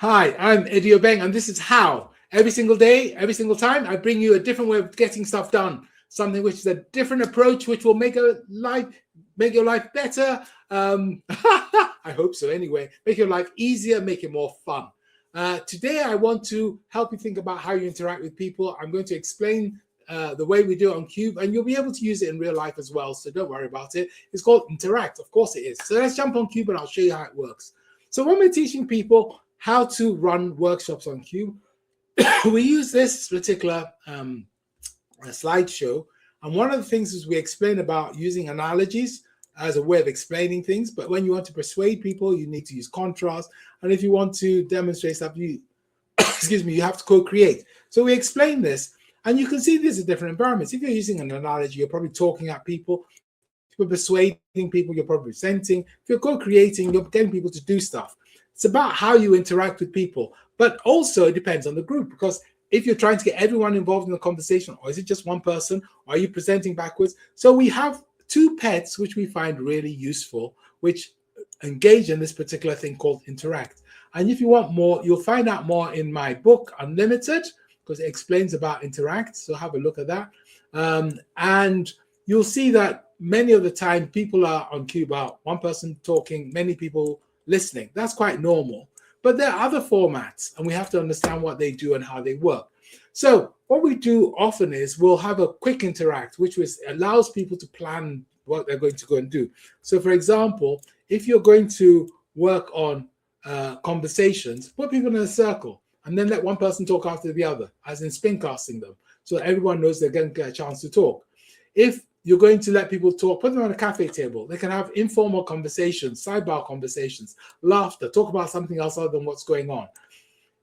Hi, I'm Eddie Obeng, and this is how every single day, every single time, I bring you a different way of getting stuff done. Something which is a different approach, which will make your life better. I hope so. Anyway, make your life easier, make it more fun. Today, I want to help you think about how you interact with people. I'm going to explain the way we do it on Cube, and you'll be able to use it in real life as well. So don't worry about it. It's called NterAct. Of course, it is. So let's jump on Cube, and I'll show you how it works. So when we're teaching people how to run workshops on Cube, we use this particular slideshow. And one of the things is we explain about using analogies as a way of explaining things. But when you want to persuade people, you need to use contrast. And if you want to demonstrate stuff, you, excuse me, you have to co-create. So we explain this. And you can see these are different environments. If you're using an analogy, you're probably talking at people. If you're persuading people, you're probably presenting. If you're co-creating, you're getting people to do stuff. It's about how you interact with people, but also it depends on the group, because if you're trying to get everyone involved in the conversation, or is it just one person, or are you presenting backwards? So we have two pets which we find really useful, which engage in this particular thing called NterAct. And if you want more, you'll find out more in my book, Unlimited, because it explains about NterAct. So have a look at that. And you'll see that many of the time people are on Cube out, one person talking, many people listening. That's quite normal. But there are other formats, and we have to understand what they do and how they work. So what we do often is we'll have a quick interact, which allows people to plan what they're going to go and do. So for example, if you're going to work on conversations, put people in a circle and then let one person talk after the other, as in spin casting them, so everyone knows they're going to get a chance to talk. If you're going to let people talk, put them on a cafe table. They can have informal conversations, sidebar conversations, laughter, talk about something else other than what's going on.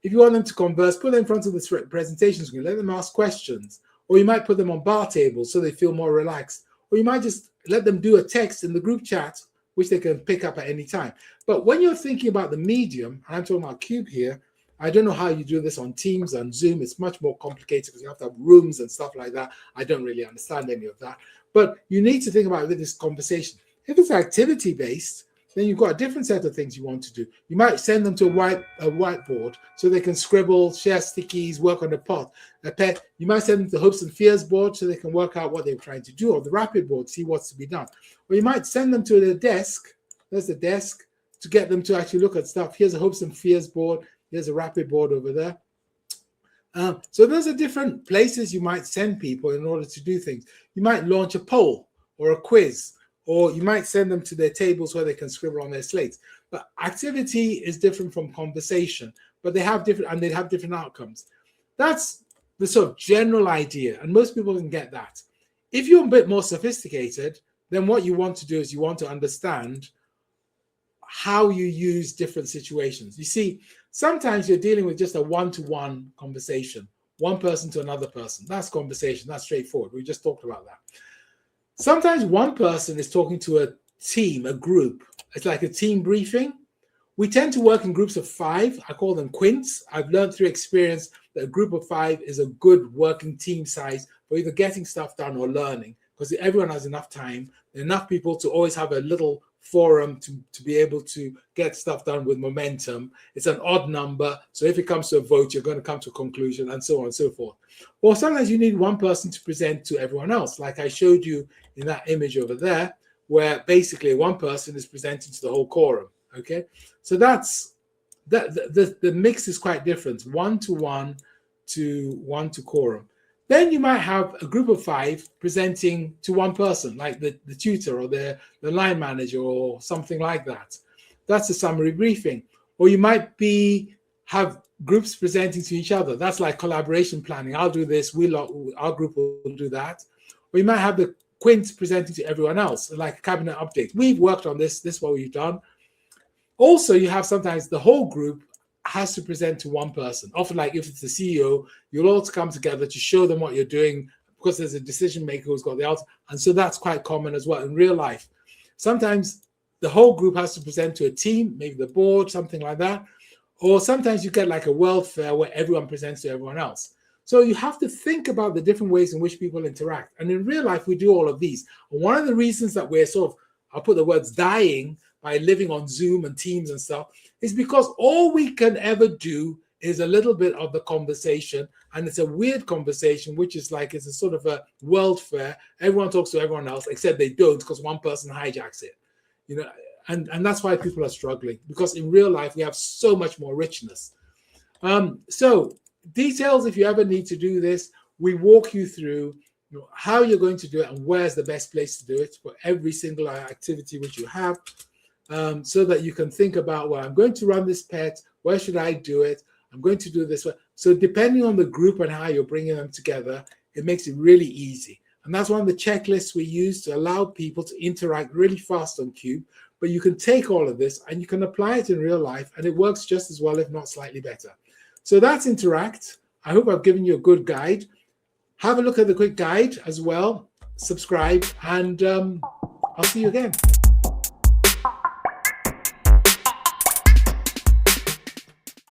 If you want them to converse, put them in front of the presentation screen, let them ask questions. Or you might put them on bar tables so they feel more relaxed. Or you might just let them do a text in the group chat, which they can pick up at any time. But when you're thinking about the medium, and I'm talking about Cube here, I don't know how you do this on Teams and Zoom. It's much more complicated because you have to have rooms and stuff like that. I don't really understand any of that. But you need to think about this conversation. If it's activity-based, then you've got a different set of things you want to do. You might send them to a whiteboard so they can scribble, share stickies, work on a pet. You might send them to the hopes and fears board so they can work out what they're trying to do, or the rapid board, see what's to be done. Or you might send them to the desk. There's the desk to get them to actually look at stuff. Here's a hopes and fears board. Here's a rapid board over there. So those are different places you might send people in order to do things. You might launch a poll or a quiz, or you might send them to their tables where they can scribble on their slates. But activity is different from conversation, but they'd have different outcomes. That's the sort of general idea, and most people can get that. If you're a bit more sophisticated, then what you want to do is you want to understand how you use different situations. You see, sometimes you're dealing with just a one-to-one conversation, one person to another person. That's conversation. That's straightforward. We just talked about that. Sometimes one person is talking to a team, a group. It's like a team briefing. We tend to work in groups of 5. I call them quints. I've learned through experience that a group of 5 is a good working team size for either getting stuff done or learning, because everyone has enough time, enough people to always have a little forum to be able to get stuff done with momentum. It's an odd number, so if it comes to a vote, you're going to come to a conclusion, and so on and so forth. Or sometimes you need one person to present to everyone else, like I showed you in that image over there, where basically one person is presenting to the whole quorum. Okay, so that's the mix is quite different, one-to-one to one-to-quorum. Then you might have a group of 5 presenting to one person, like the tutor or the line manager or something like that. That's a summary briefing. Or you might have groups presenting to each other. That's like collaboration planning. I'll do this, our group will do that. Or you might have the quint presenting to everyone else, like a cabinet update. We've worked on this is what we've done. Also, you have sometimes the whole group has to present to one person. Often, like if it's the CEO, you'll all come together to show them what you're doing, because there's a decision maker who's got the answer. And so that's quite common as well in real life. Sometimes the whole group has to present to a team, maybe the board, something like that. Or sometimes you get like a world fair where everyone presents to everyone else. So you have to think about the different ways in which people interact. And in real life, we do all of these. And one of the reasons that we're sort of I'll put the words dying by living on Zoom and Teams and stuff, is because all we can ever do is a little bit of the conversation, and it's a weird conversation, which is like it's a sort of a world fair. Everyone talks to everyone else, except they don't, because one person hijacks it, you know. And that's why people are struggling, because in real life we have so much more richness. So details, if you ever need to do this, we walk you through how you're going to do it and where's the best place to do it for every single activity which you have, so that you can think about, well, I'm going to run this pet, where should I do it? I'm going to do this. So depending on the group and how you're bringing them together, it makes it really easy. And that's one of the checklists we use to allow people to interact really fast on Qwik. But you can take all of this and you can apply it in real life, and it works just as well, if not slightly better. So that's NterAct. I hope I've given you a good guide. Have a look at the quick guide as well. Subscribe, and I'll see you again.